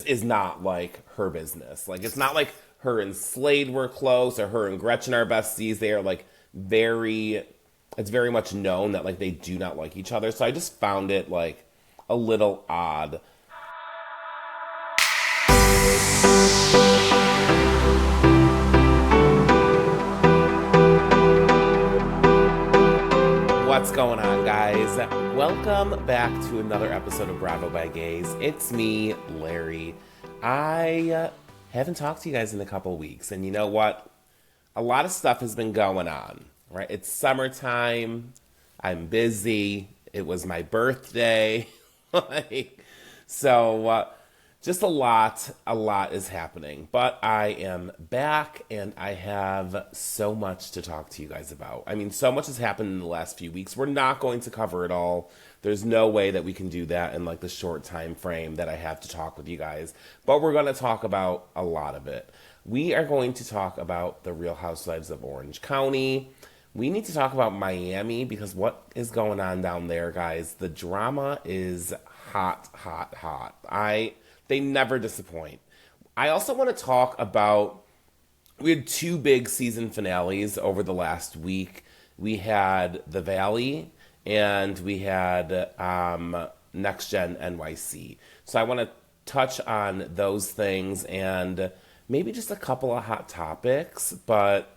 is not like her business. Like, it's not like her and Slade were close or her and Gretchen are besties. They are like it's very much known that like they do not like each other. So I just found it like a little odd. What's going on, guys? Welcome back to another episode of Bravo by Gays. It's me, Larry. I haven't talked to you guys in a couple weeks, and you know what? A lot of stuff has been going on, right? It's summertime. I'm busy. It was my birthday. Just a lot is happening, but I am back and I have so much to talk to you guys about. I mean, so much has happened in the last few weeks. We're not going to cover it all. There's no way that we can do that in like the short time frame that I have to talk with you guys, but we're going to talk about a lot of it. We are going to talk about the Real Housewives of Orange County. We need to talk about Miami because what is going on down there, guys? The drama is hot. They never disappoint. I also want to talk about, we had two big season finales over the last week. We had The Valley and we had Next Gen NYC. So I want to touch on those things and maybe just a couple of hot topics, but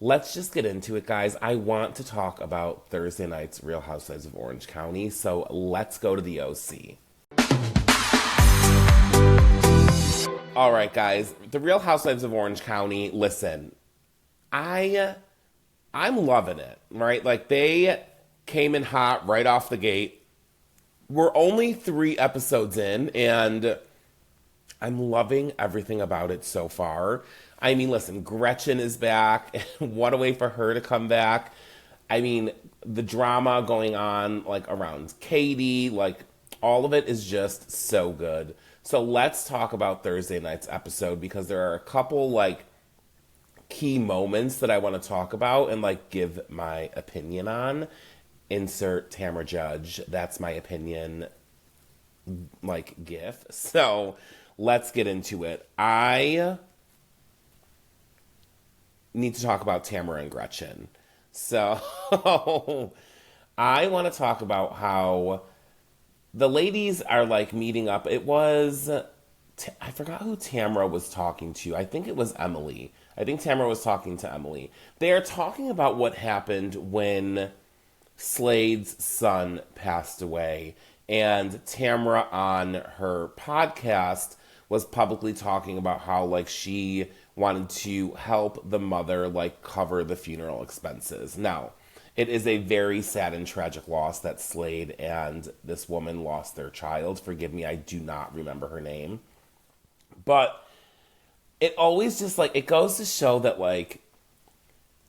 let's just get into it, guys. I want to talk about Thursday night's Real Housewives of Orange County, so let's go to the OC. All right, guys, the Real Housewives of Orange County, listen, I'm loving it, right? Like, they came in hot right off the gate. We're only 3 episodes in, and I'm loving everything about it so far. I mean, listen, Gretchen is back. What a way for her to come back. I mean, the drama going on, like, around Katie, like, all of it is just so good. So let's talk about Thursday night's episode because there are a couple, like, key moments that I want to talk about and, like, give my opinion on. Insert Tamra Judge. That's my opinion, like, gif. So let's get into it. I need to talk about Tamra and Gretchen. So I want to talk about how the ladies are, like, meeting up. It was, I forgot who Tamra was talking to. I think it was Emily. I think Tamra was talking to Emily. They are talking about what happened when Slade's son passed away. And Tamra on her podcast was publicly talking about how, like, she wanted to help the mother, like, cover the funeral expenses. Now, it is a very sad and tragic loss that Slade and this woman lost their child. Forgive me, I do not remember her name. But it always just, like, it goes to show that, like,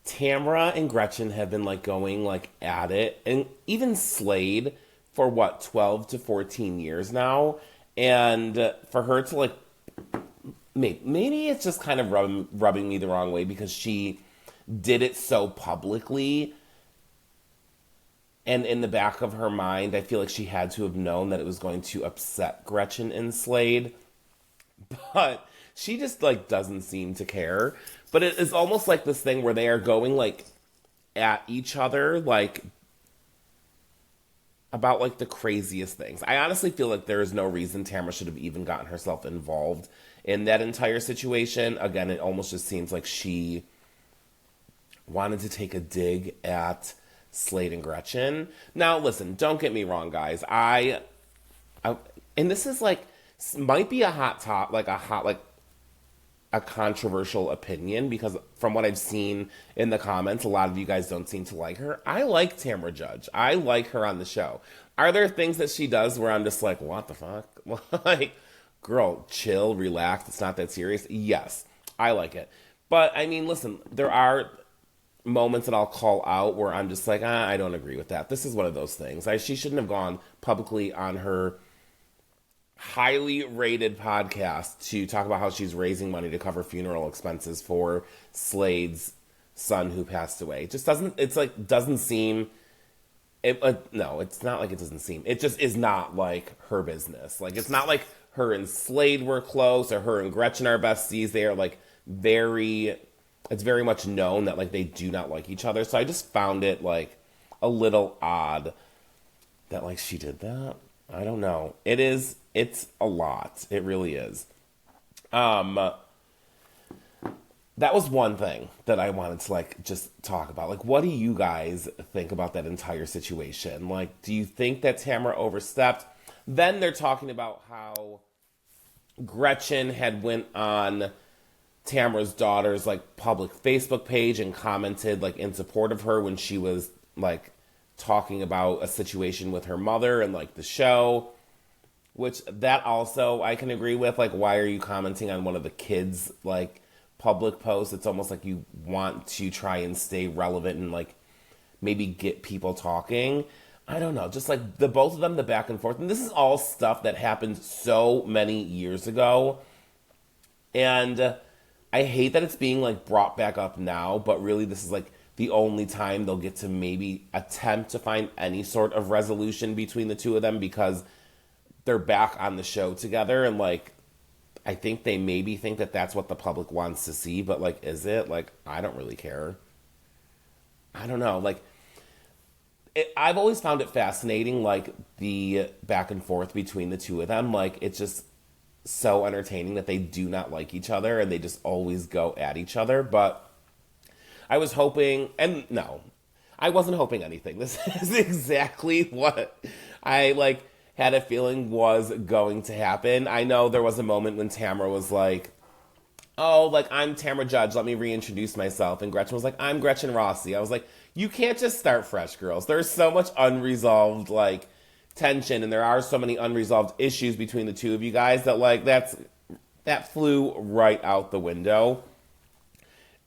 Tamra and Gretchen have been, like, going, like, at it. And even Slade for, 12 to 14 years now. And for her to, like, maybe it's just kind of rubbing me the wrong way because she did it so publicly. And in the back of her mind, I feel like she had to have known that it was going to upset Gretchen and Slade. But she just, like, doesn't seem to care. But it is almost like this thing where they are going, like, at each other, like, about, like, the craziest things. I honestly feel like there is no reason Tamra should have even gotten herself involved in that entire situation. Again, it almost just seems like she wanted to take a dig at Slade and Gretchen. Now, listen, don't get me wrong, guys. I and this is, like, might be a controversial opinion because from what I've seen in the comments, a lot of you guys don't seem to like her. I like Tamra Judge. I like her on the show. Are there things that she does where I'm just like, what the fuck? Like, girl, chill, relax. It's not that serious. Yes, I like it. But, I mean, listen, there are moments that I'll call out where I'm just like, I don't agree with that. This is one of those things. She shouldn't have gone publicly on her highly rated podcast to talk about how she's raising money to cover funeral expenses for Slade's son who passed away. It just doesn't seem no, it's not like it doesn't seem. It just is not like her business. Like, it's not like her and Slade were close, or her and Gretchen are besties. They are like it's very much known that like they do not like each other. So I just found it like a little odd that like she did that. I don't know. It's a lot. It really is. That was one thing that I wanted to like just talk about. Like, what do you guys think about that entire situation? Like, do you think that Tamra overstepped? Then they're talking about how Gretchen had went on Tamra's daughter's like public Facebook page and commented like in support of her when she was like talking about a situation with her mother and like the show, which that also I can agree with. Like, why are you commenting on one of the kids' like public posts? It's almost like you want to try and stay relevant and like maybe get people talking. I don't know, just like the both of them, the back and forth. And this is all stuff that happened so many years ago. And I hate that it's being like brought back up now, but really this is like the only time they'll get to maybe attempt to find any sort of resolution between the two of them, because they're back on the show together. And like, I think they maybe think that that's what the public wants to see, but like, is it? Like, I don't really care. I don't know. Like, I've always found it fascinating, like the back and forth between the two of them. Like, it's just so entertaining that they do not like each other and they just always go at each other. But I was hoping, and no, I wasn't hoping anything. This is exactly what I like had a feeling was going to happen. I know there was a moment when Tamra was like, oh, like, I'm Tamra Judge, let me reintroduce myself. And Gretchen was like, I'm Gretchen Rossi. I was like, you can't just start fresh, girls. There's so much unresolved, like, tension, and there are so many unresolved issues between the two of you guys that, like, that flew right out the window.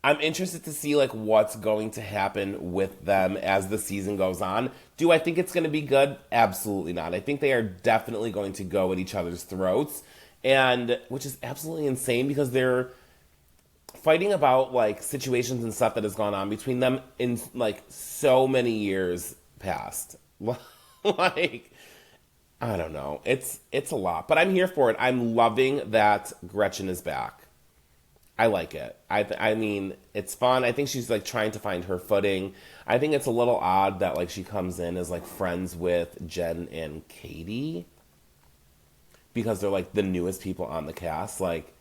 I'm interested to see, like, what's going to happen with them as the season goes on. Do I think it's going to be good? Absolutely not. I think they are definitely going to go at each other's throats, and which is absolutely insane because they're fighting about, like, situations and stuff that has gone on between them in, like, so many years past. Like, I don't know. It's a lot, but I'm here for it. I'm loving that Gretchen is back. I like it. I mean, it's fun. I think she's, like, trying to find her footing. I think it's a little odd that, like, she comes in as, like, friends with Jen and Katie because they're, like, the newest people on the cast. Like,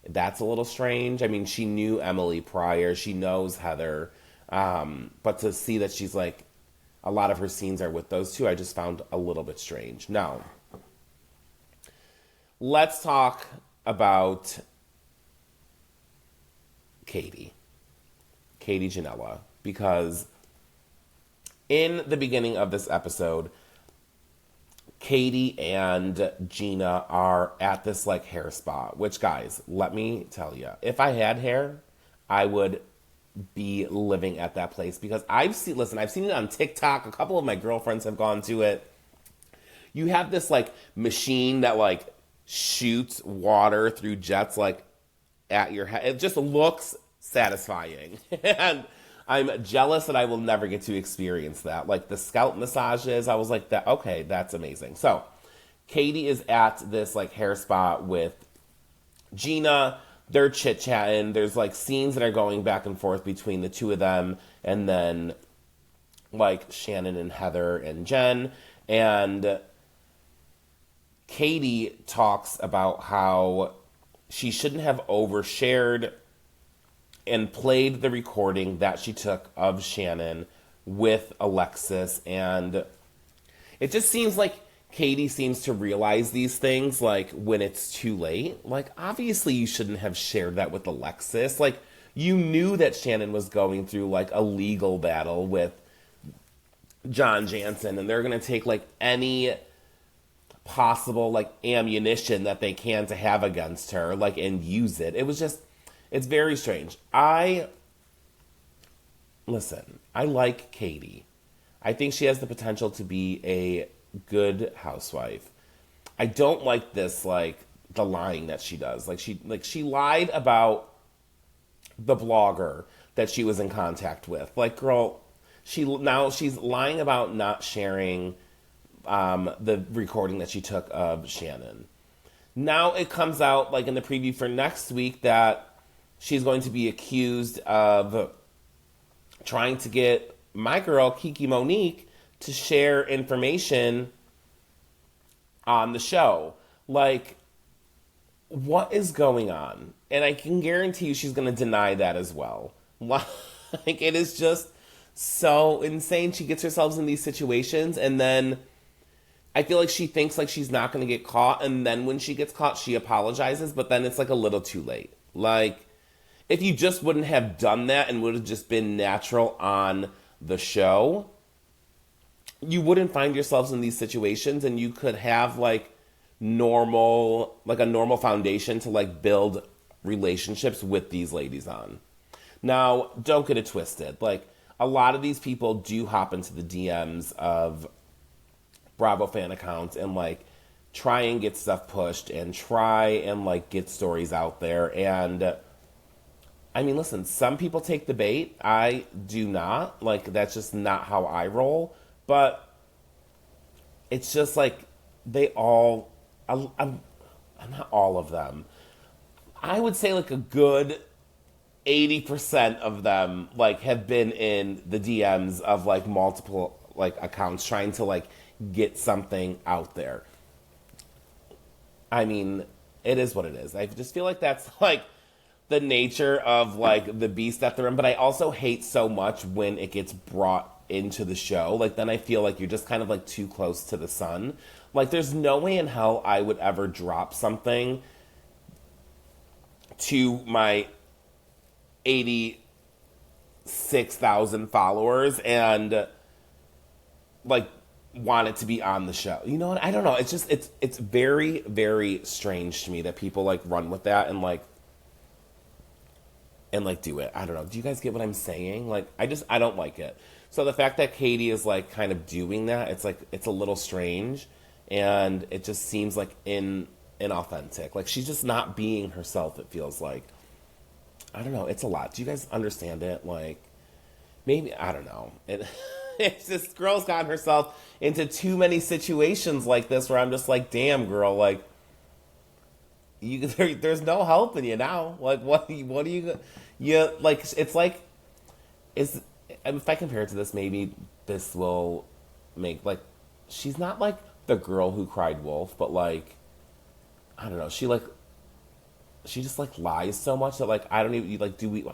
that's a little strange. I mean, she knew Emily prior. She knows Heather. But to see that she's, like, a lot of her scenes are with those two, I just found a little bit strange. Now, let's talk about Katie Janela, because in the beginning of this episode, Katie and Gina are at this, like, hair spa, which, guys, let me tell you, if I had hair, I would be living at that place, because I've seen it on TikTok. A couple of my girlfriends have gone to it. You have this, like, machine that, like, shoots water through jets, like, at your head. It just looks satisfying. And I'm jealous that I will never get to experience that. Like, the scalp massages, I was like, okay, that's amazing. So, Katie is at this, like, hair spa with Gina. They're chit-chatting. There's, like, scenes that are going back and forth between the two of them. And then, like, Shannon and Heather and Jen. And Katie talks about how she shouldn't have overshared and played the recording that she took of Shannon with Alexis. And it just seems like Katie seems to realize these things, like, when it's too late. Like, obviously you shouldn't have shared that with Alexis. Like, you knew that Shannon was going through, like, a legal battle with John Jansen, and they're going to take, like, any possible, like, ammunition that they can to have against her, like, and use it. It was just, it's very strange. Listen, I like Katie. I think she has the potential to be a good housewife. I don't like this, like, the lying that she does. Like, she lied about the blogger that she was in contact with. Like, girl, she's lying about not sharing the recording that she took of Shannon. Now it comes out, like in the preview for next week, that she's going to be accused of trying to get my girl, Kiki Monique, to share information on the show. Like, what is going on? And I can guarantee you she's going to deny that as well. Like, it is just so insane. She gets herself in these situations, and then I feel like she thinks like she's not going to get caught, and then when she gets caught, she apologizes, but then it's like a little too late. Like, if you just wouldn't have done that and would have just been natural on the show, you wouldn't find yourselves in these situations, and you could have like a normal foundation to like build relationships with these ladies on. Now, don't get it twisted. Like, a lot of these people do hop into the DMs of Bravo fan accounts and like try and get stuff pushed and try and like get stories out there. And I mean, listen, some people take the bait. I do not. Like, that's just not how I roll. But it's just like they all, I'm not all of them. I would say like a good 80% of them like have been in the DMs of like multiple like accounts trying to like get something out there. I mean, it is what it is. I just feel like that's like the nature of like the beast that they're in, but I also hate so much when it gets brought into the show. Like, then I feel like you're just kind of like too close to the sun. Like, there's no way in hell I would ever drop something to my 86,000 followers and like want it to be on the show. You know what? I don't know. It's just it's very, very strange to me that people like run with that and like do it. I don't know. Do you guys get what I'm saying? Like, I don't like it. So the fact that Katie is like kind of doing that, it's like it's a little strange, and it just seems like inauthentic. Like, she's just not being herself, it feels like. I don't know. It's a lot. Do you guys understand it? Like, maybe, I don't know. It's just, girl's gotten herself into too many situations like this where I'm just like, damn, girl, like, there's no helping you now. Like, what are you, like, it's like, if I compare it to this, maybe this will make, like, she's not like the girl who cried wolf, but like, I don't know, she just like lies so much that like I don't even like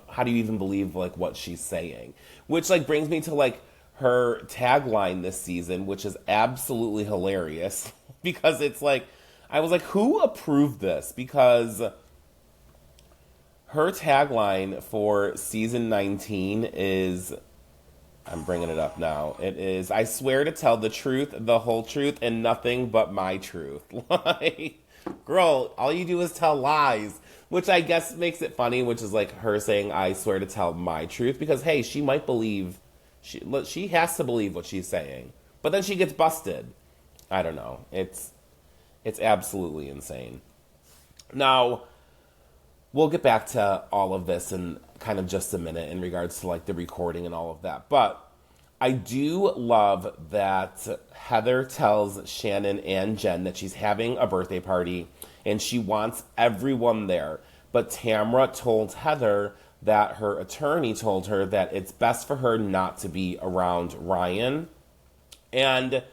how do you even believe like what she's saying? Which like brings me to like her tagline this season, which is absolutely hilarious because it's like I was like, who approved this? Because her tagline for season 19 is, I'm bringing it up now. It is, I swear to tell the truth, the whole truth, and nothing but my truth. Like, girl, all you do is tell lies, which I guess makes it funny, which is like her saying, I swear to tell my truth, because hey, she might believe, she has to believe what she's saying, but then she gets busted. I don't know. It's absolutely insane. Now, we'll get back to all of this in kind of just a minute in regards to like the recording and all of that, but I do love that Heather tells Shannon and Jen that she's having a birthday party and she wants everyone there. But Tamra told Heather that her attorney told her that it's best for her not to be around Ryan. And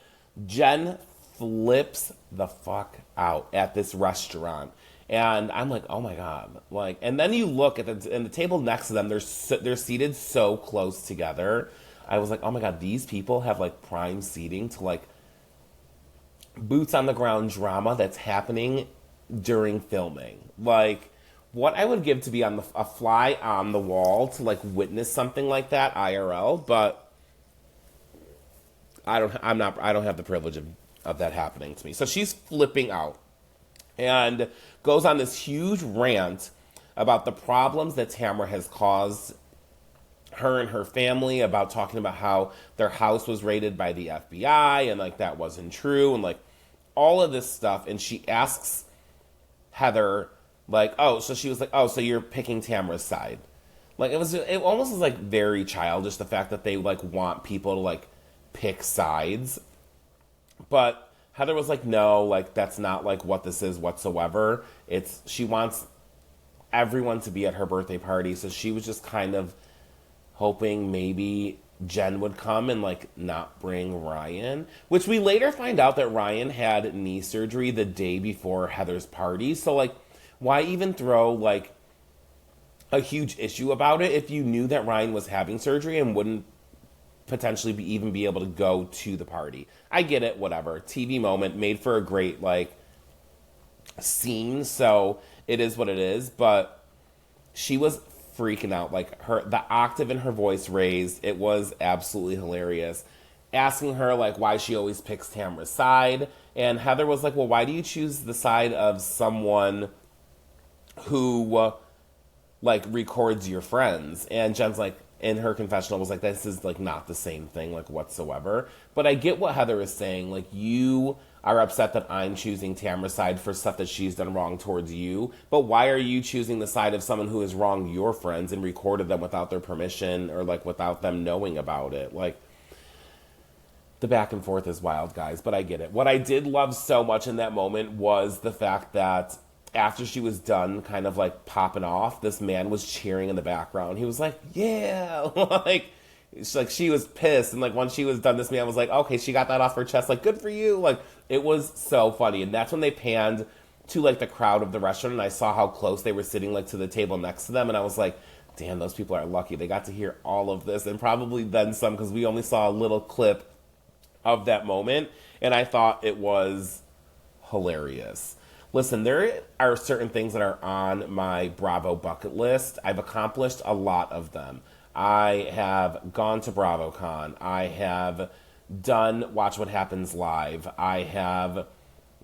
Jen flips the fuck out at this restaurant. And I'm like, oh my God. Like, and then you look at the table next to them, they're seated so close together. I was like, oh my God, these people have like prime seating to like boots on the ground drama that's happening during filming. Like, what I would give to be on a fly on the wall to like witness something like that IRL, but I don't have the privilege of that happening to me. So she's flipping out and goes on this huge rant about the problems that Tamra has caused her and her family, about talking about how their house was raided by the FBI and like that wasn't true and like all of this stuff. And she asks Heather like, oh, so she was like, oh, so you're picking Tamra's side. Like, it almost was like very childish, the fact that they like want people to like pick sides. But Heather was like, no, like, that's not, like, what this is whatsoever. She wants everyone to be at her birthday party, so she was just kind of hoping maybe Jen would come and, like, not bring Ryan, which we later find out that Ryan had knee surgery the day before Heather's party, so, like, why even throw, like, a huge issue about it if you knew that Ryan was having surgery and wouldn't potentially even be able to go to the party? I get it, whatever. TV moment, made for a great, like, scene, so it is what it is, but she was freaking out. Like, the octave in her voice raised. It was absolutely hilarious. Asking her, like, why she always picks Tamra's side, and Heather was like, well, why do you choose the side of someone who, like, records your friends? And Jen's like, in her confessional, was like, this is, like, not the same thing, like, whatsoever. But I get what Heather is saying. Like, you are upset that I'm choosing Tamra's side for stuff that she's done wrong towards you. But why are you choosing the side of someone who has wronged your friends and recorded them without their permission or, like, without them knowing about it? Like, the back and forth is wild, guys, but I get it. What I did love so much in that moment was the fact that after she was done kind of, like, popping off, this man was cheering in the background. He was like, yeah, like, she was pissed. And, like, when she was done, this man was like, okay, she got that off her chest. Like, good for you. Like, it was so funny. And that's when they panned to, like, the crowd of the restaurant, and I saw how close they were sitting, like, to the table next to them. And I was like, damn, those people are lucky. They got to hear all of this, and probably then some, because we only saw a little clip of that moment. And I thought it was hilarious. Listen, there are certain things that are on my Bravo bucket list. I've accomplished a lot of them. I have gone to BravoCon. I have done Watch What Happens Live. I have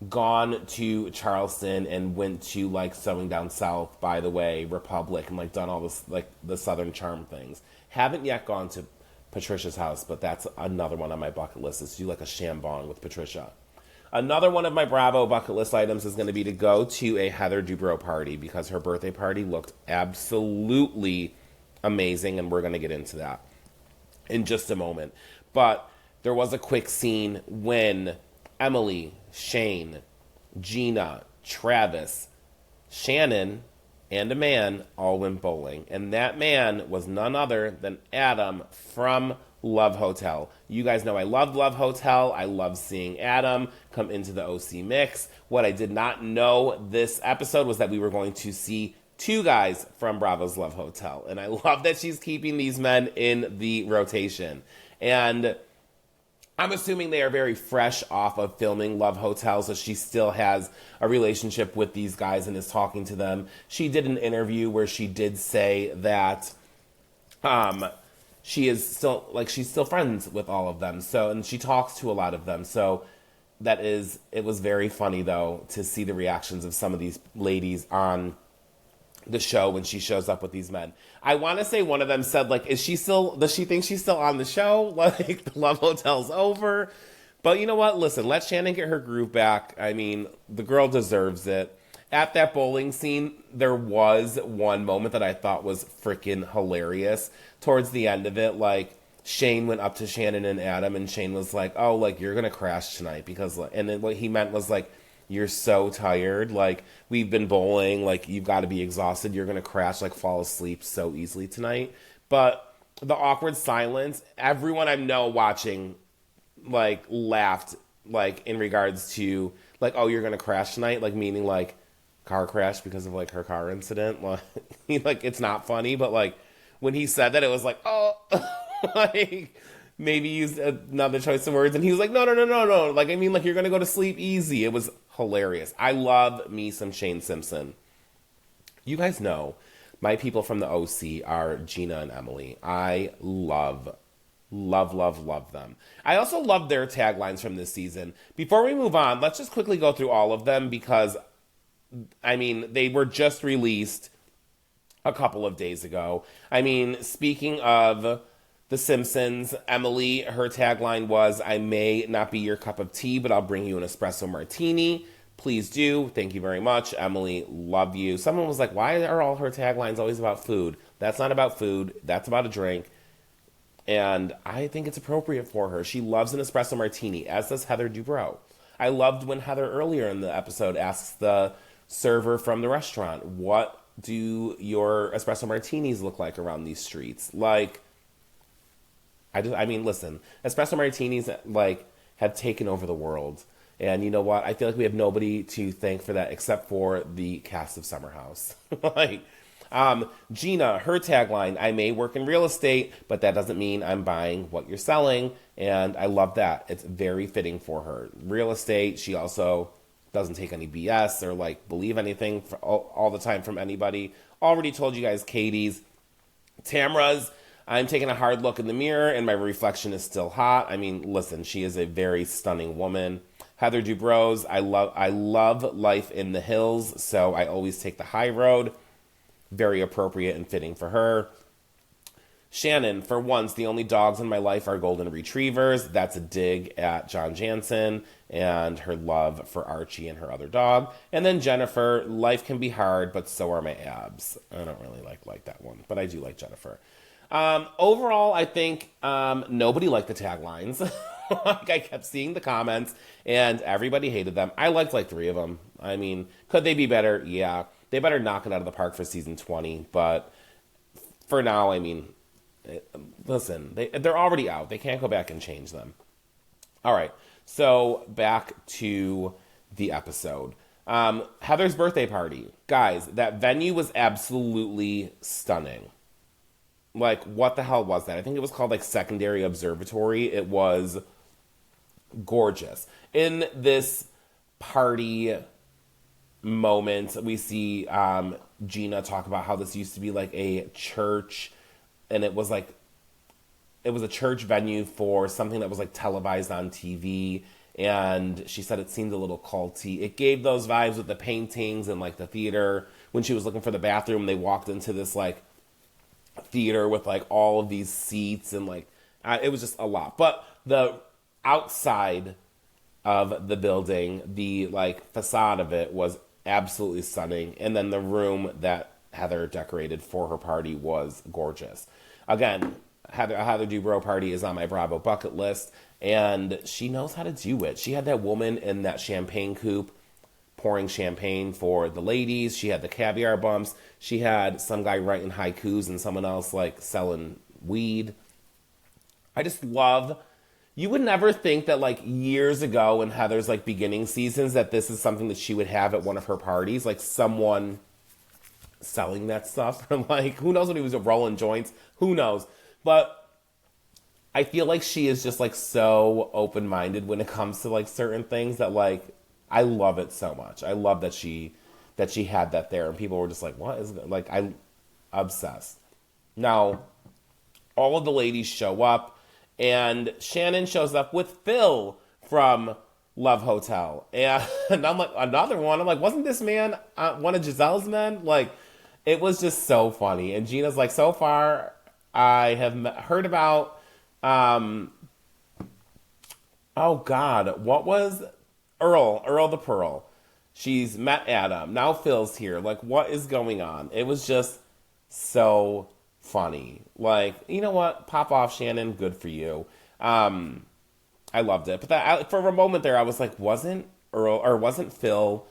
gone to Charleston and went to, like, Sewing Down South, by the way, Republic, and, like, done all this, like, the Southern Charm things. Haven't yet gone to Patricia's house, but that's another one on my bucket list, is to do, like, a shambong with Patricia. Another one of my Bravo bucket list items is going to be to go to a Heather Dubrow party, because her birthday party looked absolutely amazing, and we're going to get into that in just a moment. But there was a quick scene when Emily, Shane, Gina, Travis, Shannon, and a man all went bowling. And that man was none other than Adam from Love Hotel. You guys know I love Love Hotel. I love seeing Adam come into the OC mix. What I did not know this episode was that we were going to see two guys from Bravo's Love Hotel. And I love that she's keeping these men in the rotation. And I'm assuming they are very fresh off of filming Love Hotel, so she still has a relationship with these guys and is talking to them. She did an interview where she did say that she's still friends with all of them. So, and she talks to a lot of them. So it was very funny, though, to see the reactions of some of these ladies on the show when she shows up with these men. I want to say one of them said, like, does she think she's still on the show? Like, the Love Hotel's over. But you know what? Listen, let Shannon get her groove back. I mean, the girl deserves it. At that bowling scene, there was one moment that I thought was freaking hilarious. Towards the end of it, like, Shane went up to Shannon and Adam, and Shane was like, oh, like, you're going to crash tonight. And then what he meant was, like, you're so tired. Like, we've been bowling. Like, you've got to be exhausted. You're going to crash, like, fall asleep so easily tonight. But the awkward silence, everyone I know watching, like, laughed, like, in regards to, like, oh, you're going to crash tonight? Like, meaning, like, car crash because of, like, her car incident. Like, it's not funny, but, like, when he said that, it was like, oh, like, maybe used another choice of words. And he was like, no. Like, I mean, like, you're going to go to sleep easy. It was hilarious. I love me some Shane Simpson. You guys know my people from the OC are Gina and Emily. I love them. I also love their taglines from this season. Before we move on, let's just quickly go through all of them because, I mean, they were just released a couple of days ago. I mean, speaking of The Simpsons, Emily, her tagline was, I may not be your cup of tea, but I'll bring you an espresso martini. Please do. Thank you very much. Emily, love you. Someone was like, why are all her taglines always about food? That's not about food. That's about a drink. And I think it's appropriate for her. She loves an espresso martini, as does Heather Dubrow. I loved when Heather earlier in the episode asks the server from the restaurant, what do your espresso martinis look like around these streets? Like, I mean, listen, espresso martinis, like, have taken over the world. And you know what? I feel like we have nobody to thank for that except for the cast of Summer House. Like, Gina, her tagline, I may work in real estate, but that doesn't mean I'm buying what you're selling. And I love that. It's very fitting for her. Real estate, she also doesn't take any BS or like believe anything for all the time from anybody. Already told you guys Katie's. Tamra's, I'm taking a hard look in the mirror and my reflection is still hot. I mean, listen, she is a very stunning woman. Heather Dubrow's, I love life in the hills, so I always take the high road. Very appropriate and fitting for her. Shannon, for once, the only dogs in my life are golden retrievers. That's a dig at John Jansen and her love for Archie and her other dog. And then Jennifer, life can be hard, but so are my abs. I don't really like that one, but I do like Jennifer. Overall, I think nobody liked the taglines. Like, I kept seeing the comments, and everybody hated them. I liked like 3 of them. I mean, could they be better? Yeah. They better knock it out of the park for season 20, but for now, I mean, listen, they're already out. They can't go back and change them. All right, so back to the episode. Heather's birthday party. Guys, that venue was absolutely stunning. Like, what the hell was that? I think it was called, like, Secondary Observatory. It was gorgeous. In this party moment, we see Gina talk about how this used to be, like, a church, and it was, like, it was a church venue for something that was, like, televised on TV, and she said it seemed a little culty. It gave those vibes with the paintings and, like, the theater. When she was looking for the bathroom, they walked into this, like, theater with like all of these seats and like it was just a lot. But the outside of the building, the like facade of it was absolutely stunning, and then the room that Heather decorated for her party was gorgeous. Again, Heather Dubrow party is on my Bravo bucket list, and she knows how to do it. She had that woman in that champagne coupe pouring champagne for the ladies. She had the caviar bumps. She had some guy writing haikus and someone else like selling weed. I just love, you would never think that like years ago in Heather's like beginning seasons that this is something that she would have at one of her parties, like someone selling that stuff. Like, who knows when he was rolling joints? Who knows? But I feel like she is just like so open-minded when it comes to like certain things that like, I love it so much. I love that she had that there, and people were just like, "What is it?" Like, I'm obsessed. Now, all of the ladies show up, and Shannon shows up with Phil from Love Hotel, and I'm like, another one. I'm like, wasn't this man one of Giselle's men? Like, it was just so funny. And Gina's like, so far, I have heard about. Oh God, what was? Earl the Pearl. She's met Adam. Now Phil's here. Like, what is going on? It was just so funny. Like, you know what? Pop off, Shannon. Good for you. I loved it. But for a moment there, I was like, wasn't Phil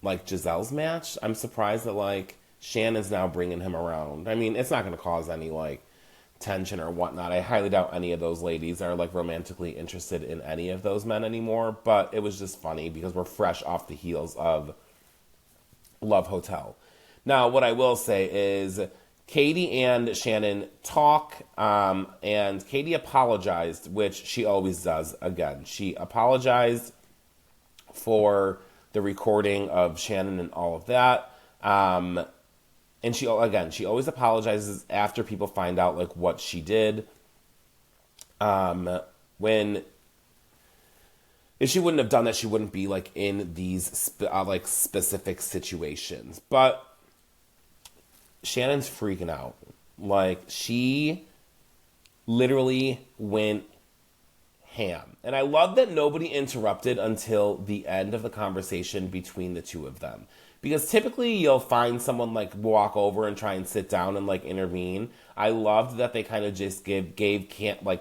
like Giselle's match? I'm surprised that like Shannon's now bringing him around. I mean, it's not going to cause any like tension or whatnot. I highly doubt any of those ladies are like romantically interested in any of those men anymore, but it was just funny because we're fresh off the heels of Love Hotel. Now, what I will say is Katie and Shannon talk, and Katie apologized, which she always does. Again, she apologized for the recording of Shannon and all of that. And she always apologizes after people find out, like, what she did. If she wouldn't have done that, she wouldn't be, like, in these, specific situations. But Shannon's freaking out. Like, she literally went ham. And I love that nobody interrupted until the end of the conversation between the two of them. Because typically you'll find someone like walk over and try and sit down and like intervene. I loved that they kind of just gave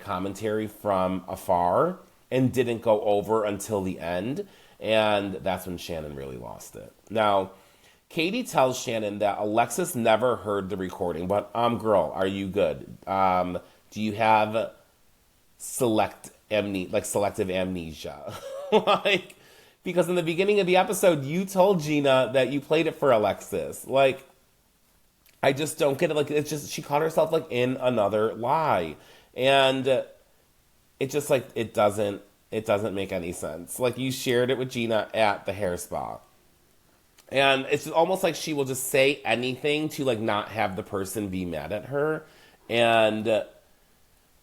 commentary from afar and didn't go over until the end. And that's when Shannon really lost it. Now, Katie tells Shannon that Alexis never heard the recording, but girl, are you good? Do you have selective amnesia? Like, because in the beginning of the episode, you told Gina that you played it for Alexis. Like, I just don't get it. Like, it's just, she caught herself, like, in another lie. And it just, like, it doesn't make any sense. Like, you shared it with Gina at the hair spa. And it's almost like she will just say anything to, like, not have the person be mad at her. And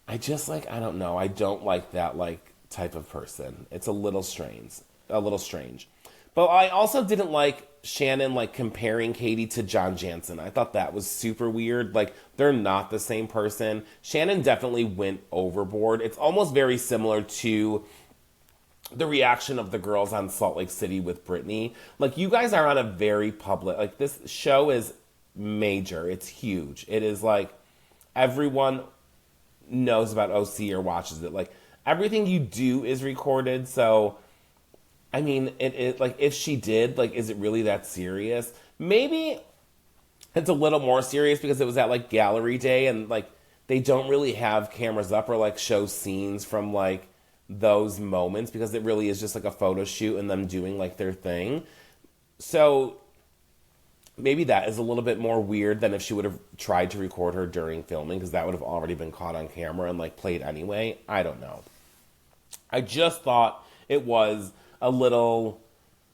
I just, like, I don't know. I don't like that, like, type of person. It's a little strange. But I also didn't like Shannon, like, comparing Katie to John Jansen. I thought that was super weird. Like, they're not the same person. Shannon definitely went overboard. It's almost very similar to the reaction of the girls on Salt Lake City with Brittany. Like, you guys are on a very public, like, this show is major. It's huge. It is, like, everyone knows about OC or watches it. Like, everything you do is recorded. So, I mean, it like, if she did, like, is it really that serious? Maybe it's a little more serious because it was at, like, gallery day and, like, they don't really have cameras up or, like, show scenes from, like, those moments because it really is just, like, a photo shoot and them doing, like, their thing. So maybe that is a little bit more weird than if she would have tried to record her during filming, because that would have already been caught on camera and, like, played anyway. I don't know. I just thought it was a little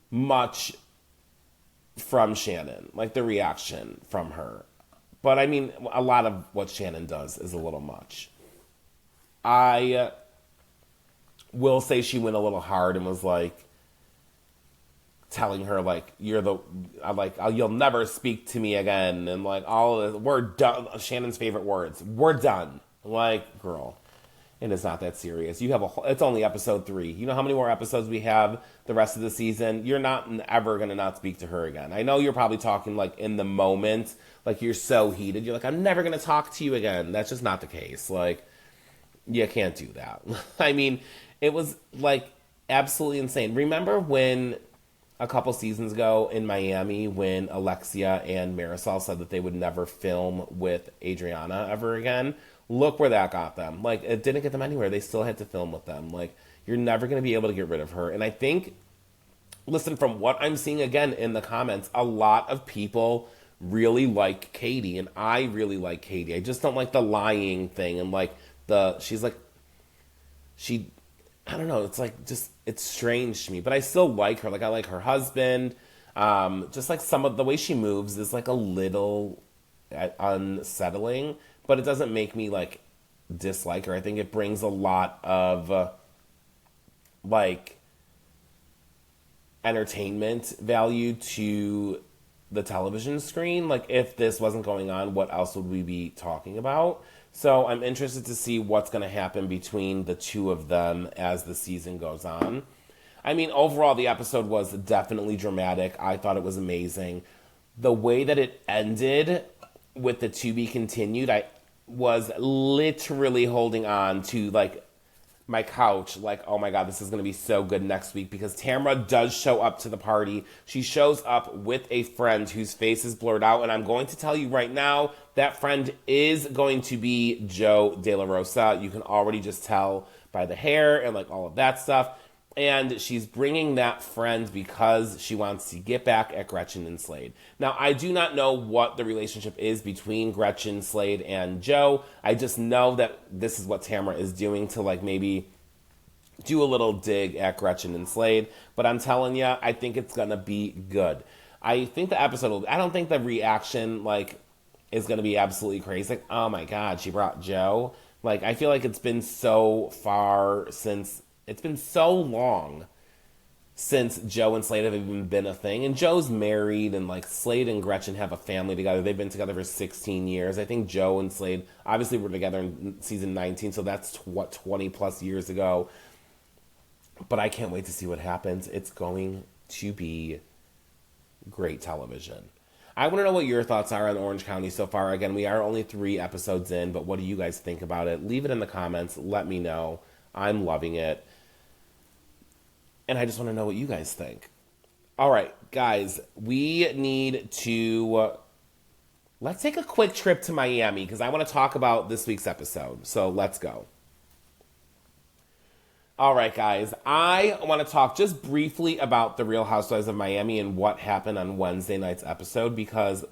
much from Shannon, like, the reaction from her. But, I mean, a lot of what Shannon does is a little much. I will say she went a little hard and was, like, telling her, like, you'll never speak to me again, and, like, all of this, we're done. Shannon's favorite words, we're done. Like, girl, it is not that serious. You have it's only episode 3. You know how many more episodes we have the rest of the season? You're not ever going to not speak to her again. I know you're probably talking, like, in the moment, like, you're so heated. You're like, I'm never going to talk to you again. That's just not the case. Like, you can't do that. I mean, it was, like, absolutely insane. Remember when a couple seasons ago in Miami when Alexia and Marisol said that they would never film with Adriana ever again? Look where that got them. Like, it didn't get them anywhere. They still had to film with them. Like, you're never going to be able to get rid of her. And I think, listen, from what I'm seeing again in the comments, a lot of people really like Katie, and I really like Katie. I just don't like the lying thing and, like, I don't know, it's, like, just, it's strange to me, but I still like her. Like, I like her husband. Just, like, some of the way she moves is, like, a little unsettling, but it doesn't make me, like, dislike her. I think it brings a lot of, like, entertainment value to the television screen. Like, if this wasn't going on, what else would we be talking about? So I'm interested to see what's going to happen between the two of them as the season goes on. I mean, overall, the episode was definitely dramatic. I thought it was amazing. The way that it ended with the to be continued, I was literally holding on to, like, my couch, like, oh my God, this is going to be so good next week, because Tamra does show up to the party. She shows up with a friend whose face is blurred out, and I'm going to tell you right now, that friend is going to be Joe De La Rosa. You can already just tell by the hair and, like, all of that stuff. And she's bringing that friend because she wants to get back at Gretchen and Slade. Now, I do not know what the relationship is between Gretchen, Slade, and Joe. I just know that this is what Tamra is doing to, like, maybe do a little dig at Gretchen and Slade. But I'm telling you, I think it's going to be good. I think the episode will, I don't think the reaction, like, is going to be absolutely crazy. Like, oh my God, she brought Joe. Like, I feel like it's been so long since Joe and Slade have even been a thing. And Joe's married, and, like, Slade and Gretchen have a family together. They've been together for 16 years. I think Joe and Slade obviously were together in season 19, so that's, 20 plus years ago. But I can't wait to see what happens. It's going to be great television. I want to know what your thoughts are on Orange County so far. Again, we are only 3 episodes in, but what do you guys think about it? Leave it in the comments. Let me know. I'm loving it. And I just want to know what you guys think. All right, guys, we need to let's take a quick trip to Miami because I want to talk about this week's episode. So let's go. All right, guys, I want to talk just briefly about the Real Housewives of Miami and what happened on Wednesday night's episode because,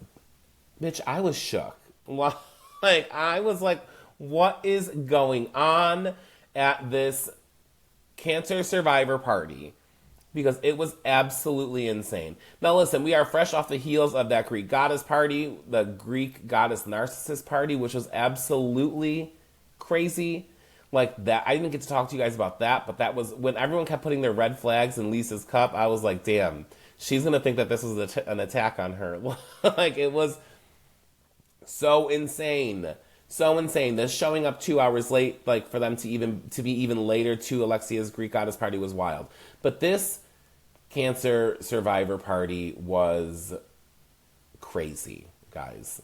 bitch, I was shook. Like, I was like, what is going on at this cancer survivor party? Because it was absolutely insane. Now, listen, we are fresh off the heels of that Greek goddess party, the Greek goddess narcissist party, which was absolutely crazy. Like that, I didn't get to talk to you guys about that, but that was when everyone kept putting their red flags in Lisa's cup. I was like, damn, she's gonna think that this was an attack on her. Like it was so insane, so insane. This showing up 2 hours late, like for them to be even later to Alexia's Greek goddess party was wild. But this cancer survivor party was crazy, guys.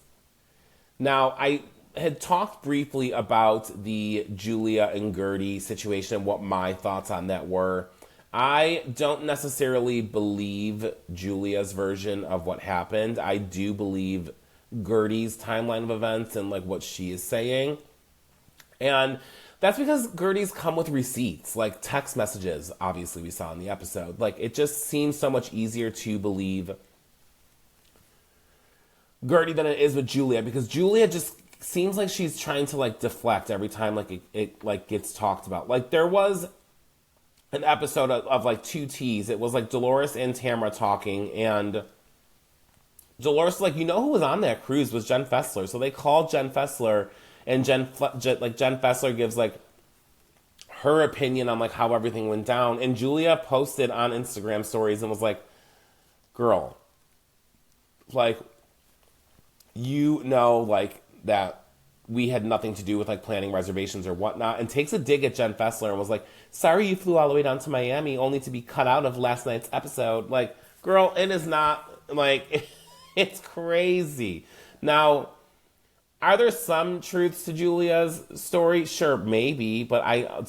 Now I had talked briefly about the Julia and Guerdy situation and what my thoughts on that were. I don't necessarily believe Julia's version of what happened. I do believe Guerdy's timeline of events and like what she is saying. And that's because Guerdy's come with receipts, like text messages, obviously we saw in the episode. Like it just seems so much easier to believe Guerdy than it is with Julia because Julia just seems like she's trying to like deflect every time like it like gets talked about. Like there was an episode of like two T's. It was like Dolores and Tamra talking, and Dolores was like, you know who was on that cruise was Jen Fessler. So they called Jen Fessler, and Jen Fessler gives like her opinion on like how everything went down. And Julia posted on Instagram stories and was like, girl, like, you know, like that we had nothing to do with like planning reservations or whatnot, and takes a dig at Jen Fessler and was like, sorry you flew all the way down to Miami only to be cut out of last night's episode. Like, girl, it is not like it's crazy. Now, are there some truths to Julia's story? Sure, maybe, but I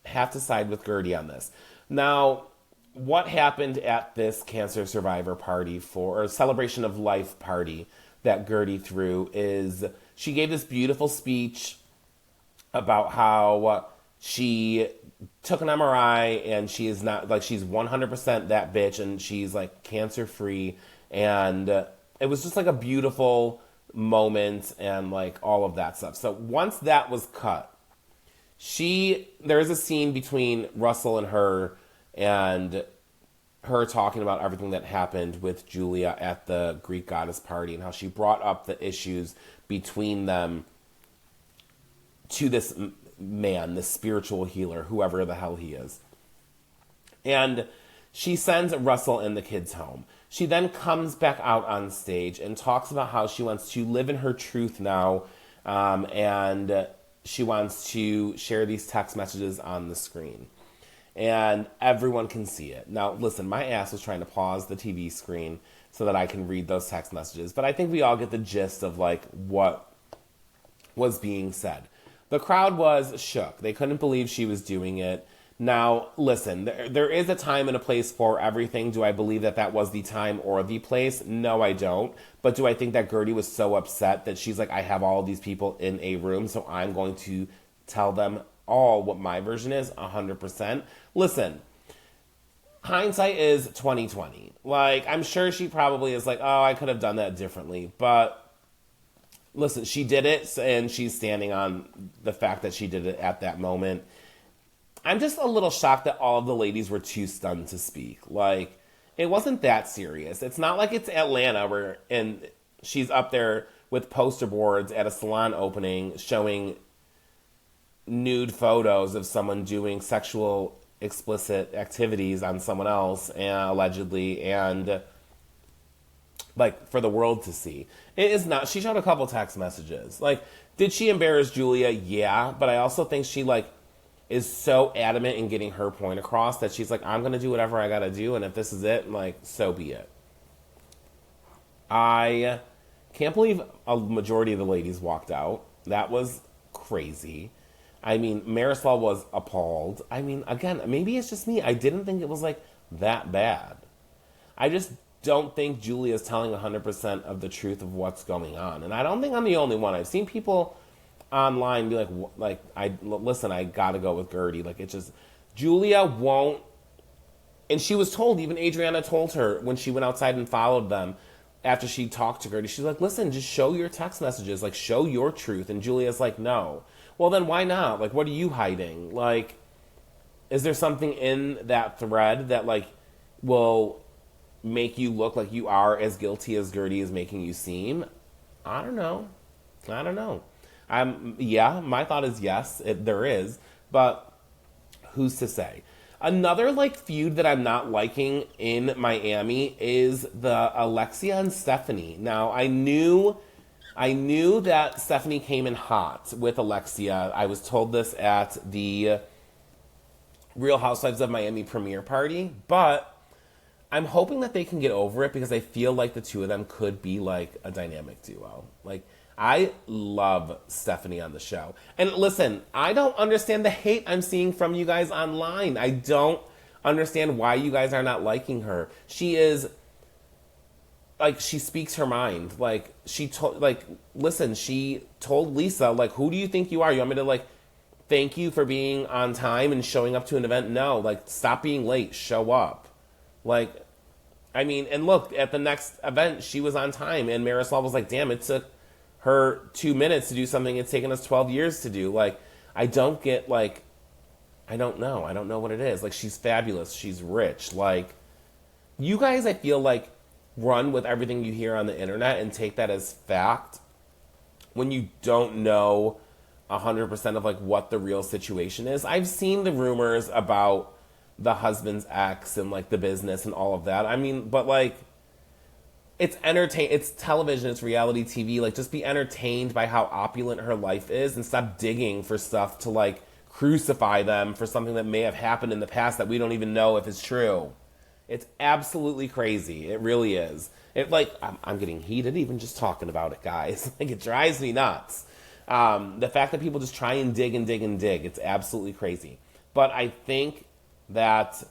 have to side with Guerdy on this. Now, what happened at this cancer survivor party or celebration of life party that Guerdy threw is she gave this beautiful speech about how she took an MRI and she is not, like, she's 100% that bitch and she's like cancer free, and it was just like a beautiful moment and like all of that stuff. So once that was cut, there is a scene between Russell and her talking about everything that happened with Julia at the Greek goddess party and how she brought up the issues between them to this man, this spiritual healer, whoever the hell he is. And she sends Russell and the kids home. She then comes back out on stage and talks about how she wants to live in her truth now, and she wants to share these text messages on the screen. And everyone can see it. Now, listen, my ass was trying to pause the TV screen so that I can read those text messages. But I think we all get the gist of, like, what was being said. The crowd was shook. They couldn't believe she was doing it. Now, listen, there is a time and a place for everything. Do I believe that that was the time or the place? No, I don't. But do I think that Guerdy was so upset that she's like, I have all of these people in a room, so I'm going to tell them all what my version is? 100%. Listen, hindsight is 2020. Like, I'm sure she probably is like, oh, I could have done that differently. But listen, she did it, and she's standing on the fact that she did it at that moment. I'm just a little shocked that all of the ladies were too stunned to speak. Like, it wasn't that serious. It's not like it's Atlanta and she's up there with poster boards at a salon opening showing nude photos of someone doing sexual explicit activities on someone else, and allegedly, and like for the world to see. It is not. She showed a couple text messages. Like, did she embarrass Julia? Yeah, but I also think she like is so adamant in getting her point across that she's like, I'm gonna do whatever I gotta do, and if this is it, like, so be it. I can't believe a majority of the ladies walked out. That was crazy. I mean, Marisol was appalled. I mean, again, maybe it's just me. I didn't think it was like that bad. I just don't think Julia is telling 100% of the truth of what's going on. And I don't think I'm the only one. I've seen people online be listen, I gotta go with Guerdy. Like, it's just, Julia won't, and she was told, even Adriana told her when she went outside and followed them after she talked to Guerdy, she's like, listen, just show your text messages, like, show your truth. And Julia's like, no. Well, then why not? Like, what are you hiding? Like, is there something in that thread that, like, will make you look like you are as guilty as Guerdy is making you seem? I don't know. Yeah, my thought is yes, there is, but who's to say? Another, like, feud that I'm not liking in Miami is the Alexia and Stephanie. Now, I knew that Stephanie came in hot with Alexia. I was told this at the Real Housewives of Miami premiere party, but I'm hoping that they can get over it because I feel like the two of them could be like a dynamic duo. Like, I love Stephanie on the show. And listen, I don't understand the hate I'm seeing from you guys online. I don't understand why you guys are not liking her. She is, like, she speaks her mind. Like, she told Lisa, like, who do you think you are? You want me to, like, thank you for being on time and showing up to an event? No, like, stop being late, show up. Like, I mean, and look, at the next event, she was on time, and Marisol was like, damn, it took her 2 minutes to do something it's taken us 12 years to do. Like, I don't get, like, I don't know what it is. Like, she's fabulous, she's rich. Like, you guys, I feel like, run with everything you hear on the internet and take that as fact when you don't know 100% of, like, what the real situation is. I've seen the rumors about the husband's ex and, like, the business and all of that. I mean, but, like, it's television, it's reality TV. Like, just be entertained by how opulent her life is and stop digging for stuff to, like, crucify them for something that may have happened in the past that we don't even know if it's true. It's absolutely crazy. It really is. I'm getting heated even just talking about it, guys. Like, it drives me nuts. The fact that people just try and dig and dig and dig, it's absolutely crazy. But I think that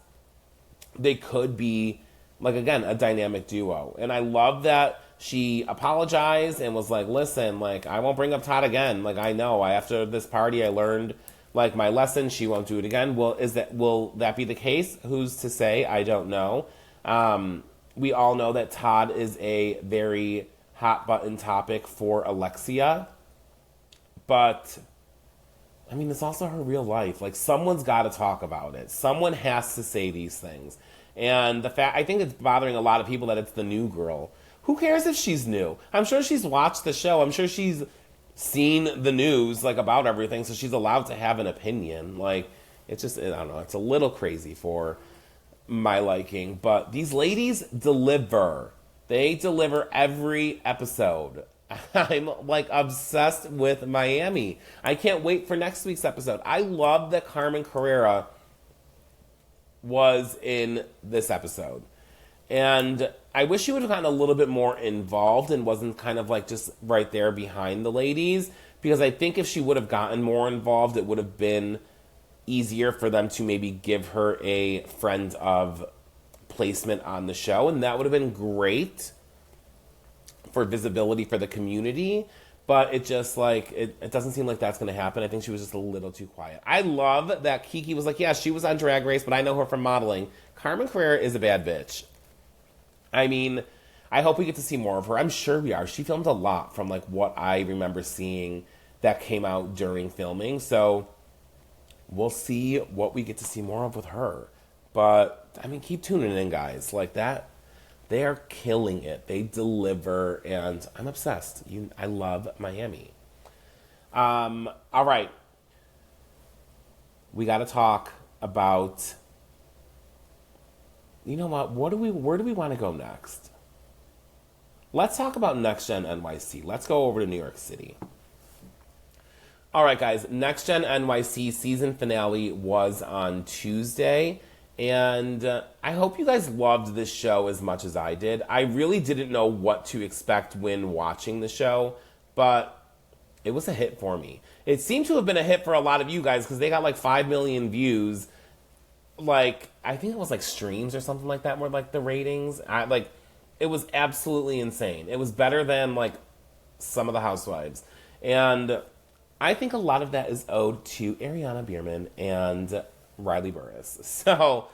they could be, like, again, a dynamic duo. And I love that she apologized and was like, listen, like, I won't bring up Todd again. Like, I know, after this party, I learned, like, my lesson. She won't do it again. Will that be the case? Who's to say? I don't know. We all know that Todd is a very hot button topic for Alexia. But I mean, it's also her real life. Like, someone's got to talk about it. Someone has to say these things. And I think it's bothering a lot of people that it's the new girl. Who cares if she's new? I'm sure she's watched the show. I'm sure she's seen the news, like, about everything, so she's allowed to have an opinion. Like, it's just, I don't know, it's a little crazy for my liking. But these ladies deliver. They deliver every episode. I'm, like, obsessed with Miami. I can't wait for next week's episode. I love that Carmen Carrera was in this episode. And I wish she would have gotten a little bit more involved and wasn't kind of, like, just right there behind the ladies. Because I think if she would have gotten more involved, it would have been easier for them to maybe give her a friend of placement on the show. And that would have been great for visibility for the community, but it just, like, it doesn't seem like that's going to happen. I think she was just a little too quiet. I love that Kiki was like, yeah, she was on Drag Race, but I know her from modeling. Carmen Carrera is a bad bitch. I mean, I hope we get to see more of her. I'm sure we are. She filmed a lot from, like, what I remember seeing that came out during filming, so we'll see what we get to see more of with her. But, I mean, keep tuning in, guys. Like, that, they are killing it. They deliver, and I'm obsessed. I love Miami. All right. We got to talk about, you know what? Where do we want to go next? Let's talk about Next Gen NYC. Let's go over to New York City. All right, guys. Next Gen NYC season finale was on Tuesday. And I hope you guys loved this show as much as I did. I really didn't know what to expect when watching the show, but it was a hit for me. It seemed to have been a hit for a lot of you guys because they got like 5 million views. Like, I think it was like streams or something like that were like the ratings. It was absolutely insane. It was better than like some of the Housewives. And I think a lot of that is owed to Ariana Bierman and Riley Burris. So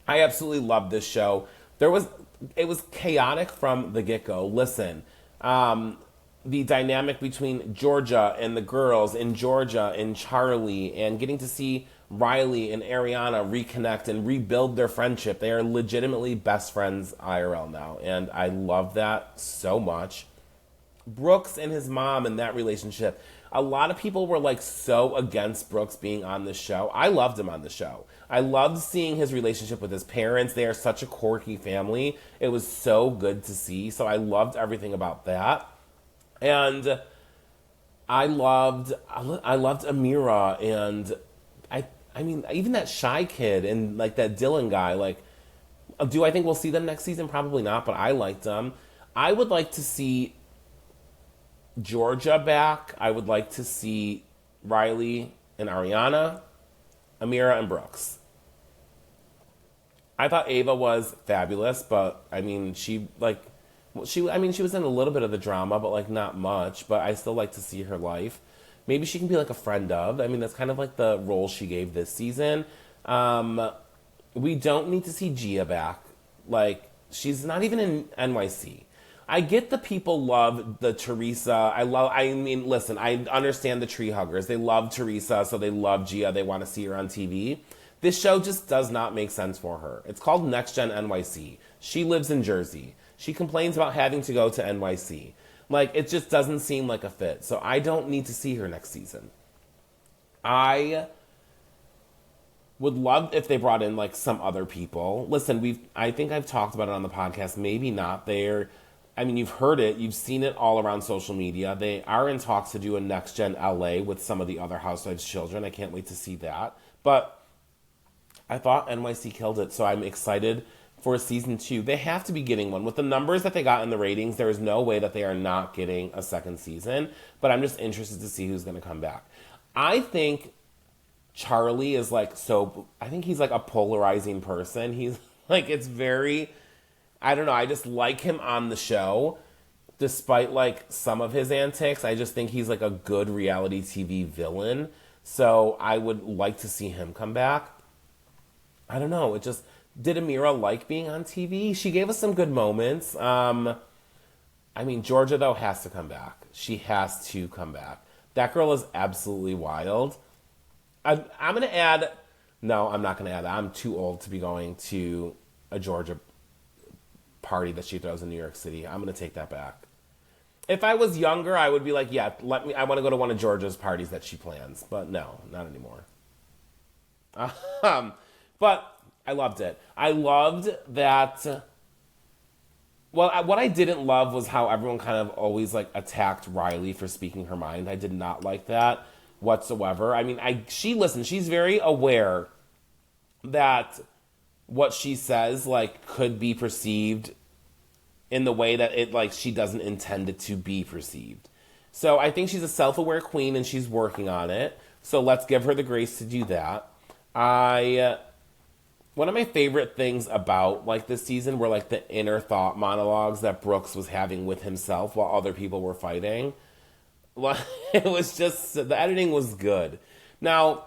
I absolutely loved this show. It was chaotic from the get-go. Listen, the dynamic between Georgia and the girls, and Georgia and Charlie, and getting to see Riley and Ariana reconnect and rebuild their friendship. They are legitimately best friends IRL now, and I love that so much. Brooks and his mom and that relationship. A lot of people were like so against Brooks being on the show. I loved him on the show. I loved seeing his relationship with his parents. They are such a quirky family. It was so good to see. So I loved everything about that. And I loved Amira, and I mean even that Shy kid and like that Dylan guy. Like, do I think we'll see them next season? Probably not, but I liked them. I would like to see Georgia back. I would like to see Riley and Ariana, Amira and Brooks. I thought Ava was fabulous, but I mean, she was in a little bit of the drama, but like not much. But I still like to see her life. Maybe she can be like a friend of. I mean, that's kind of like the role she gave this season. We don't need to see Gia back. Like, she's not even in NYC. I get the people love the Teresa. Listen, I understand the tree huggers. They love Teresa, so they love Gia. They want to see her on TV. This show just does not make sense for her. It's called Next Gen NYC. She lives in Jersey. She complains about having to go to NYC. Like, it just doesn't seem like a fit. So I don't need to see her next season. I would love if they brought in like some other people. Listen, I think I've talked about it on the podcast. Maybe not. You've heard it. You've seen it all around social media. They are in talks to do a Next Gen LA with some of the other Housewives children. I can't wait to see that. But I thought NYC killed it, so I'm excited for season 2. They have to be getting one. With the numbers that they got in the ratings, there is no way that they are not getting a second season. But I'm just interested to see who's going to come back. I think Charlie is I think he's like a polarizing person. He's like, it's very, I don't know, I just like him on the show. Despite like some of his antics, I just think he's like a good reality TV villain. So I would like to see him come back. I don't know. Did Amira like being on TV? She gave us some good moments. Georgia, though, has to come back. She has to come back. That girl is absolutely wild. I'm going to add... No, I'm not going to add that. I'm too old to be going to a Georgia party that she throws in New York City. I'm going to take that back. If I was younger, I would be like, yeah, I want to go to one of Georgia's parties that she plans. But no, not anymore. But I loved it. I loved that... what I didn't love was how everyone kind of always like attacked Riley for speaking her mind. I did not like that whatsoever. She's very aware that what she says like could be perceived in the way that it like she doesn't intend it to be perceived. So I think she's a self-aware queen and she's working on it. So let's give her the grace to do that. One of my favorite things about like this season were like the inner thought monologues that Brooks was having with himself while other people were fighting. It was just, the editing was good. Now,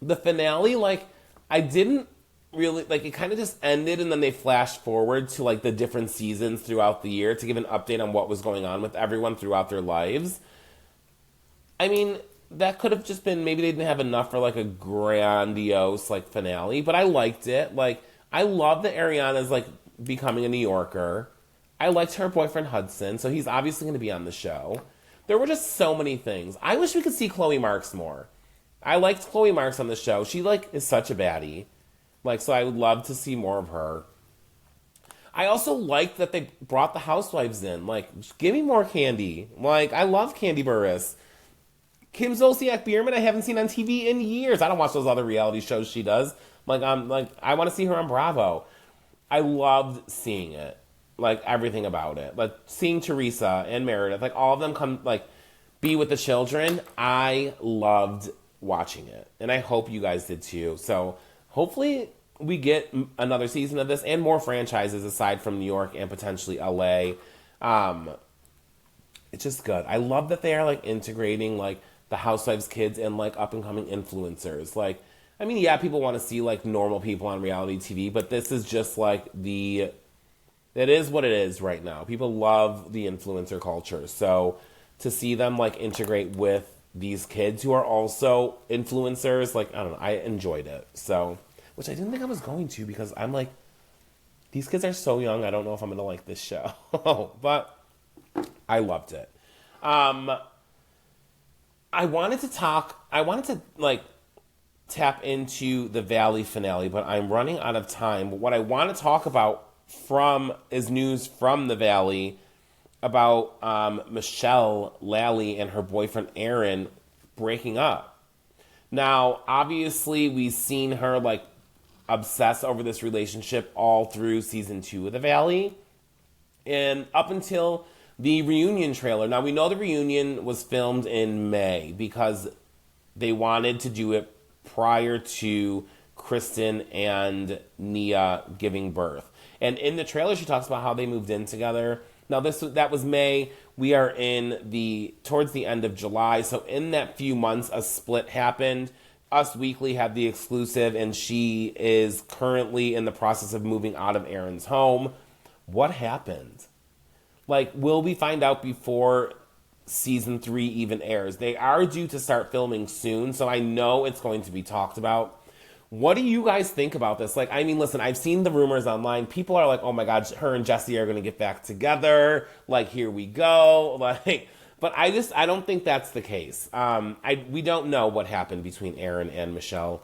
the finale, like, I didn't really, like, it kind of just ended and then they flashed forward to like the different seasons throughout the year to give an update on what was going on with everyone throughout their lives. I mean, that could have just been, maybe they didn't have enough for like a grandiose like finale, but I liked it. Like, I love that Ariana's like becoming a New Yorker. I liked her boyfriend Hudson, so he's obviously going to be on the show. There were just so many things. I wish we could see Chloe Marks more. I liked Chloe Marks on the show. She like is such a baddie. Like, so I would love to see more of her. I also liked that they brought the housewives in. Like, give me more Candy. Like, I love Candy Burris. Kim Zolciak-Biermann I haven't seen on TV in years. I don't watch those other reality shows she does. I want to see her on Bravo. I loved seeing it. Like, everything about it. Like, seeing Teresa and Meredith, like, all of them come, like, be with the children. I loved watching it, and I hope you guys did too. So hopefully we get another season of this and more franchises aside from New York and potentially LA. It's just good. I love that they are like integrating like the Housewives kids and like up and coming influencers. Like, I mean, yeah, people want to see like normal people on reality TV, but this is just like it is what it is right now. People love the influencer culture. So to see them like integrate with these kids who are also influencers, like, I don't know, I enjoyed it. So, which I didn't think I was going to, because I'm like, these kids are so young, I don't know if I'm going to like this show. But I loved it. I wanted to like tap into the Valley finale, but I'm running out of time. But what I want to talk about is news from the Valley about Michelle Lally and her boyfriend Aaron breaking up. Now, obviously, we've seen her like obsess over this relationship all through season 2 of the Valley, and up until the reunion trailer. Now, we know the reunion was filmed in May because they wanted to do it prior to Kristen and Nia giving birth. And in the trailer, she talks about how they moved in together. Now, that was May. We are towards the end of July. So in that few months, a split happened. Us Weekly had the exclusive, and she is currently in the process of moving out of Aaron's home. What happened? Like, will we find out before season 3 even airs? They are due to start filming soon, so I know it's going to be talked about. What do you guys think about this? Like, I mean, listen, I've seen the rumors online. People are like, oh my God, her and Jesse are going to get back together. Like, here we go. Like, but I don't think that's the case. We don't know what happened between Aaron and Michelle.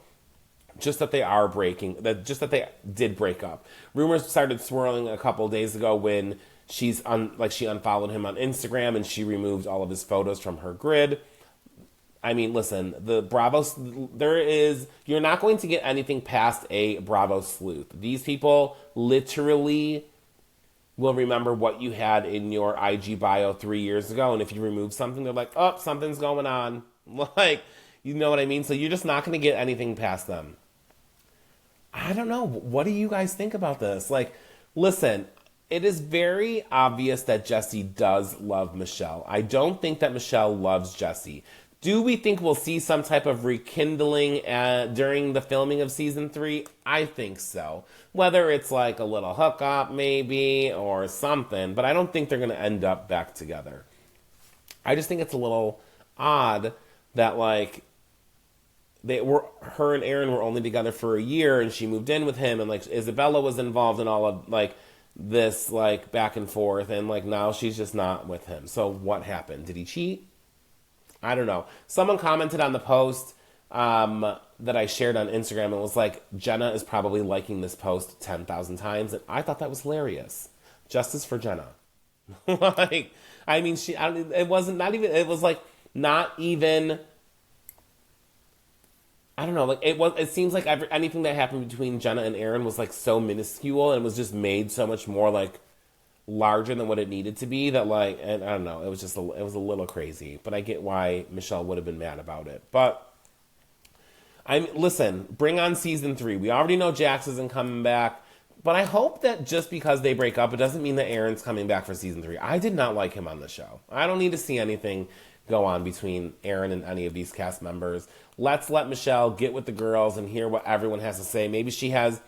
Just that they they did break up. Rumors started swirling a couple days ago when she unfollowed him on Instagram and she removed all of his photos from her grid. I mean, listen, the Bravo, you're not going to get anything past a Bravo sleuth. These people literally will remember what you had in your IG bio 3 years ago. And if you remove something, they're like, oh, something's going on. Like, you know what I mean? So you're just not going to get anything past them. I don't know. What do you guys think about this? Like, listen, it is very obvious that Jesse does love Michelle. I don't think that Michelle loves Jesse. Do we think we'll see some type of rekindling during the filming of season 3? I think so. Whether it's like a little hookup her or something, but I don't think they're going to end up back together. I just think it's a little odd that like her and Aaron were only together for a year and she moved in with him, and like Isabella was involved in all of like this like back and forth, and like now she's just not with him. So what happened? Did he cheat? I don't know. Someone commented on the post that I shared on Instagram and was like, Jenna is probably liking this post 10,000 times. And I thought that was hilarious. Justice for Jenna. Like, I mean, it was like not even, I don't know. Like it seems like anything that happened between Jenna and Aaron was like so minuscule and was just made so much more like larger than what it needed to be, that like, and I don't know, it was a little crazy, but I get why Michelle would have been mad about it. But listen, bring on season 3. We already know Jax isn't coming back, but I hope that just because they break up, it doesn't mean that Aaron's coming back for season 3. I did not like him on the show. I don't need to see anything go on between Aaron and any of these cast members. Let's let Michelle get with the girls and hear what everyone has to say. Maybe she has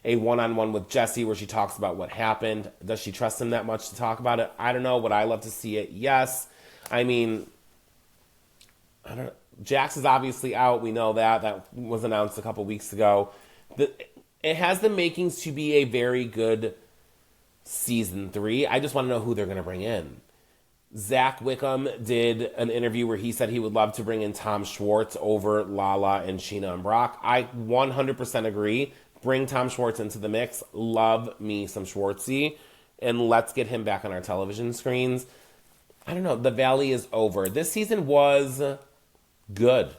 a one-on-one with Jesse where she talks about what happened. Does she trust him that much to talk about it? I don't know. Would I love to see it? Yes. I mean, I don't know. Jax is obviously out. We know that. That was announced a couple weeks ago. It has the makings to be a very good season 3. I just want to know who they're going to bring in. Zach Wickham did an interview where he said he would love to bring in Tom Schwartz over Lala and Sheena and Brock. I 100% agree. Bring Tom Schwartz into the mix. Love me some Schwartzy. And let's get him back on our television screens. I don't know. The Valley is over. This season was good.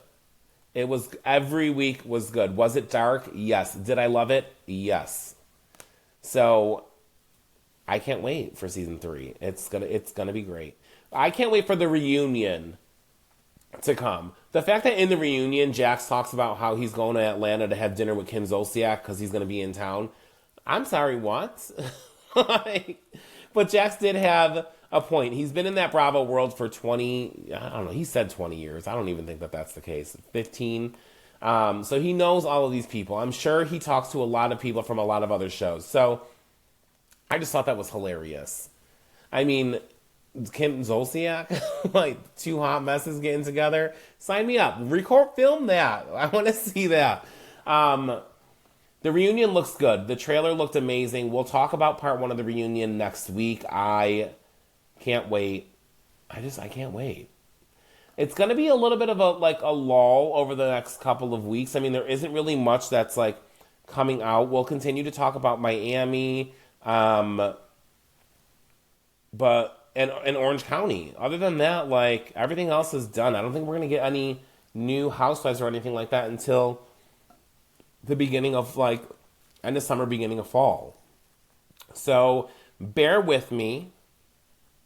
It was, every week was good. Was it dark? Yes. Did I love it? Yes. So I can't wait for season 3. It's gonna be great. I can't wait for the reunion to come. The fact that in the reunion, Jax talks about how he's going to Atlanta to have dinner with Kim Zolciak because he's going to be in town. I'm sorry, what? Like, but Jax did have a point. He's been in that Bravo world for 20, I don't know, he said 20 years. I don't even think that that's the case. 15. So he knows all of these people. I'm sure he talks to a lot of people from a lot of other shows. So I just thought that was hilarious. I mean, Kim Zolciak, like two hot messes getting together. Sign me up. Record, film that. I want to see that. The reunion looks good. The trailer looked amazing. We'll talk about part 1 of the reunion next week. I can't wait. I can't wait. It's going to be a little bit of a lull over the next couple of weeks. I mean, there isn't really much that's like coming out. We'll continue to talk about Miami, but and Orange County. Other than that, like everything else is done. I don't think we're going to get any new housewives or anything like that until the beginning of end of summer, beginning of fall. So bear with me,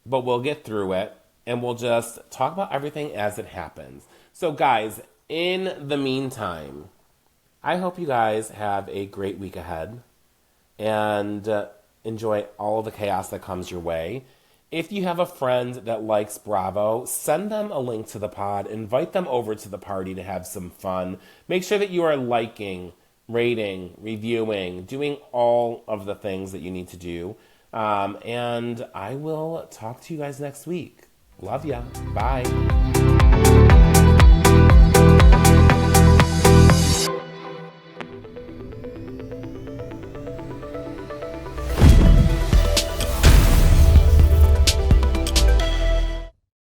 but we'll get through it and we'll just talk about everything as it happens. So guys, in the meantime, I hope you guys have a great week ahead and enjoy all the chaos that comes your way. If you have a friend that likes Bravo, send them a link to the pod. Invite them over to the party to have some fun. Make sure that you are liking, rating, reviewing, doing all of the things that you need to do. And I will talk to you guys next week. Love ya. Bye.